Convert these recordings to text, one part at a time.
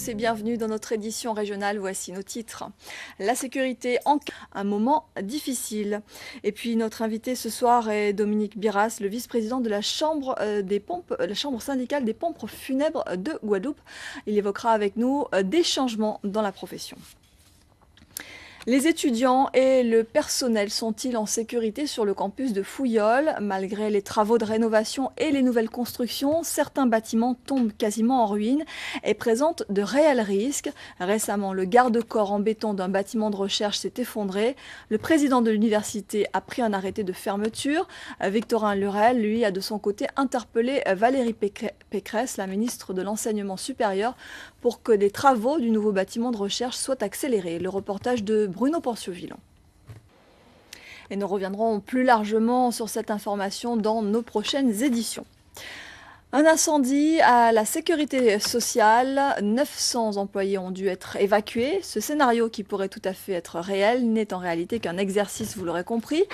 tous et bienvenue dans notre édition régionale. Voici nos titres. La sécurité en un moment difficile. Et puis notre invité ce soir est Dominique Biras, le vice-président de la Chambre la Chambre syndicale des pompes funèbres de Guadeloupe. Il évoquera avec nous des changements dans la profession. Les étudiants et le personnel sont-ils en sécurité sur le campus de Fouillol? Malgré les travaux de rénovation et les nouvelles constructions, certains bâtiments tombent quasiment en ruine et présentent de réels risques. Récemment, le garde-corps en béton d'un bâtiment de recherche s'est effondré. Le président de l'université a pris un arrêté de fermeture. Victorin Lurel, lui, a de son côté interpellé Valérie Pécresse, la ministre de l'Enseignement supérieur, pour que les travaux du nouveau bâtiment de recherche soient accélérés. Le reportage de Bruno Porcio-Villon. Et nous reviendrons plus largement sur cette information dans nos prochaines éditions. Un incendie à la sécurité sociale, 900 employés ont dû être évacués. Ce scénario, qui pourrait tout à fait être réel, n'est en réalité qu'un exercice, vous l'aurez compris.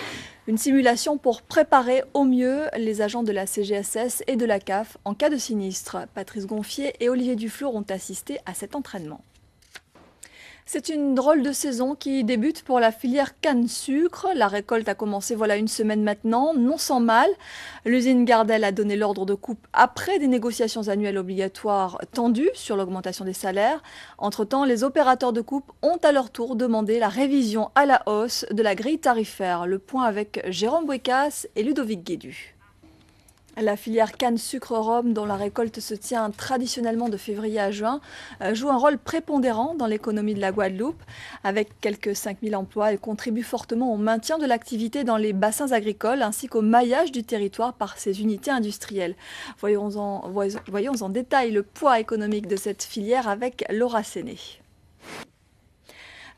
Une simulation pour préparer au mieux les agents de la CGSS et de la CAF en cas de sinistre. Patrice Gonfier et Olivier Duflour ont assisté à cet entraînement. C'est une drôle de saison qui débute pour la filière canne-sucre. La récolte a commencé voilà une semaine maintenant, non sans mal. L'usine Gardel a donné l'ordre de coupe après des négociations annuelles obligatoires tendues sur l'augmentation des salaires. Entre-temps, les opérateurs de coupe ont à leur tour demandé la révision à la hausse de la grille tarifaire. Le point avec Jérôme Bouécasse et Ludovic Guédu. La filière canne-sucre-rhum, dont la récolte se tient traditionnellement de février à juin, joue un rôle prépondérant dans l'économie de la Guadeloupe. Avec quelques 5000 emplois, elle contribue fortement au maintien de l'activité dans les bassins agricoles ainsi qu'au maillage du territoire par ses unités industrielles. Voyons en détail le poids économique de cette filière avec Laura Séné.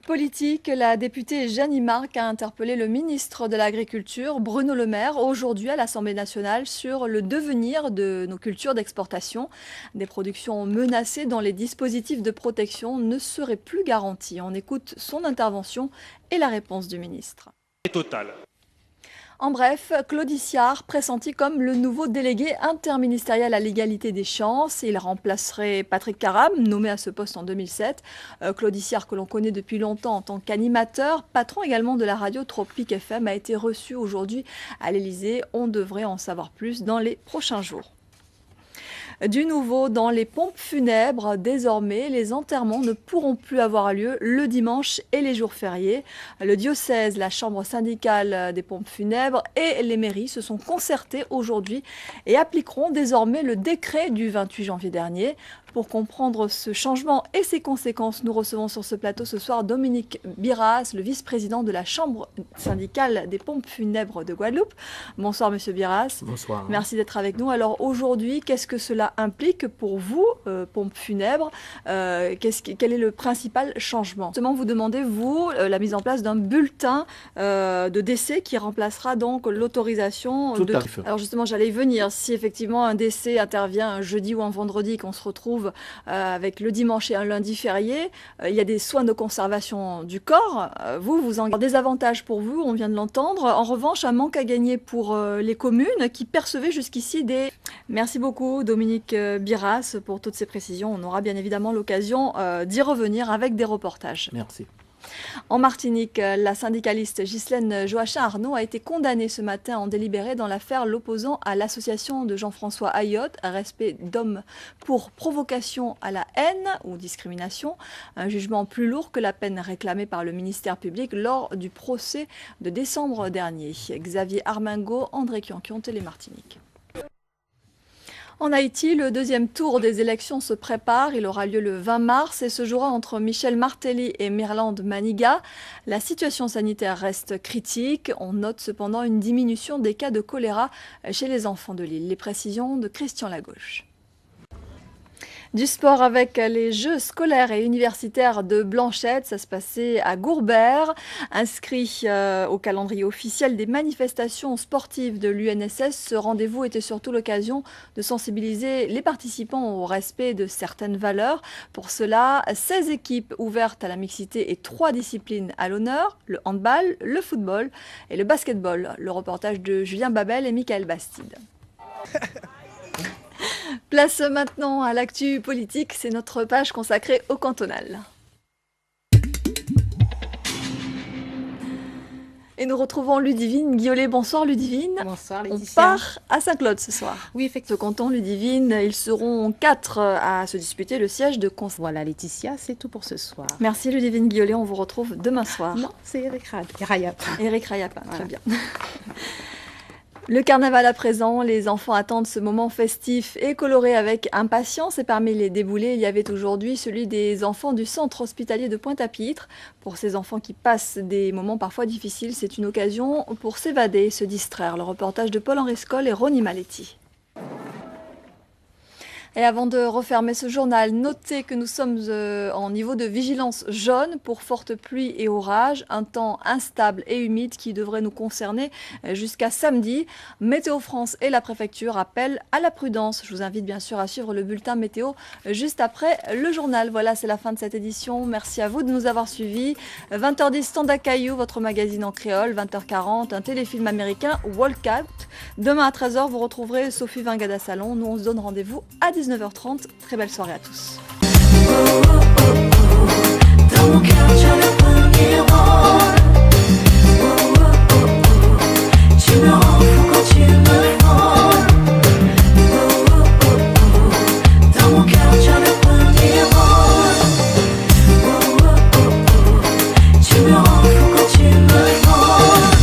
Politique, la députée Jeannie Marc a interpellé le ministre de l'Agriculture, Bruno Le Maire, aujourd'hui à l'Assemblée nationale sur le devenir de nos cultures d'exportation. Des productions menacées dont les dispositifs de protection ne seraient plus garantis. On écoute son intervention et la réponse du ministre. Total. En bref, Claude Issiard pressenti comme le nouveau délégué interministériel à l'égalité des chances. Il remplacerait Patrick Caram, nommé à ce poste en 2007. Claude Issiard, que l'on connaît depuis longtemps en tant qu'animateur, patron également de la radio Tropique FM, a été reçu aujourd'hui à l'Élysée. On devrait en savoir plus dans les prochains jours. Du nouveau dans les pompes funèbres, désormais, les enterrements ne pourront plus avoir lieu le dimanche et les jours fériés. Le diocèse, la chambre syndicale des pompes funèbres et les mairies se sont concertés aujourd'hui et appliqueront désormais le décret du 28 janvier dernier. Pour comprendre ce changement et ses conséquences, nous recevons sur ce plateau ce soir Dominique Biras, le vice-président de la Chambre syndicale des pompes funèbres de Guadeloupe. Bonsoir Monsieur Biras. Bonsoir. Merci d'être avec nous. Alors aujourd'hui, qu'est-ce que cela implique pour vous, pompes funèbres? Quel est le principal changement? Justement, vous demandez, vous, la mise en place d'un bulletin de décès qui remplacera donc l'autorisation. Tout à fait. Alors justement, j'allais y venir. Si effectivement un décès intervient un jeudi ou un vendredi, qu'on se retrouve avec le dimanche et un lundi férié, il y a des soins de conservation du corps. Vous en des avantages pour vous, on vient de l'entendre. En revanche, un manque à gagner pour les communes qui percevaient jusqu'ici des... Merci beaucoup Dominique Biras pour toutes ces précisions. On aura bien évidemment l'occasion d'y revenir avec des reportages. Merci. En Martinique, la syndicaliste Ghislaine Joachim-Arnaud a été condamnée ce matin en délibéré dans l'affaire l'opposant à l'association de Jean-François Ayotte, Respect d'homme pour provocation à la haine ou discrimination, un jugement plus lourd que la peine réclamée par le ministère public lors du procès de décembre dernier. Xavier Armingo, André Kiankion, Télémartinique. En Haïti, le deuxième tour des élections se prépare. Il aura lieu le 20 mars et se jouera entre Michel Martelly et Mirland Maniga. La situation sanitaire reste critique. On note cependant une diminution des cas de choléra chez les enfants de l'île. Les précisions de Christian Lagauche. Du sport avec les Jeux scolaires et universitaires de Blanchette, ça se passait à Gourbert, inscrit au calendrier officiel des manifestations sportives de l'UNSS. Ce rendez-vous était surtout l'occasion de sensibiliser les participants au respect de certaines valeurs. Pour cela, 16 équipes ouvertes à la mixité et 3 disciplines à l'honneur, le handball, le football et le basketball. Le reportage de Julien Babel et Michael Bastide. Place maintenant à l'actu politique, c'est notre page consacrée au cantonal. Et nous retrouvons Ludivine Guiolet. Bonsoir Ludivine. Bonsoir On Laetitia. part à Saint-Claude ce soir. Oui, Ce effectivement. canton Ludivine, ils seront 4 à se disputer le siège de conseil. Voilà Laetitia, c'est tout pour ce soir. Merci Ludivine Guiolet, on vous retrouve demain soir. Non, c'est Eric Rayap. Eric Rayapin, Voilà. très bien. Le carnaval à présent, les enfants attendent ce moment festif et coloré avec impatience. Et parmi les déboulés, il y avait aujourd'hui celui des enfants du centre hospitalier de Pointe-à-Pitre. Pour ces enfants qui passent des moments parfois difficiles, c'est une occasion pour s'évader et se distraire. Le reportage de Paul-Henri Scoll et Ronnie Maletti. Et avant de refermer ce journal, notez que nous sommes en niveau de vigilance jaune pour fortes pluies et orages, un temps instable et humide qui devrait nous concerner jusqu'à samedi. Météo France et la préfecture appellent à la prudence. Je vous invite bien sûr à suivre le bulletin météo juste après le journal. Voilà, c'est la fin de cette édition. Merci à vous de nous avoir suivis. 20h10, Tanda Caillou, votre magazine en créole. 20h40, un téléfilm américain, Walkout. Demain à 13h, vous retrouverez Sophie Vingada Salon. Nous, on se donne rendez-vous à 19h30. Très belle soirée à tous. Dans mon cœur, tu as le premier rang.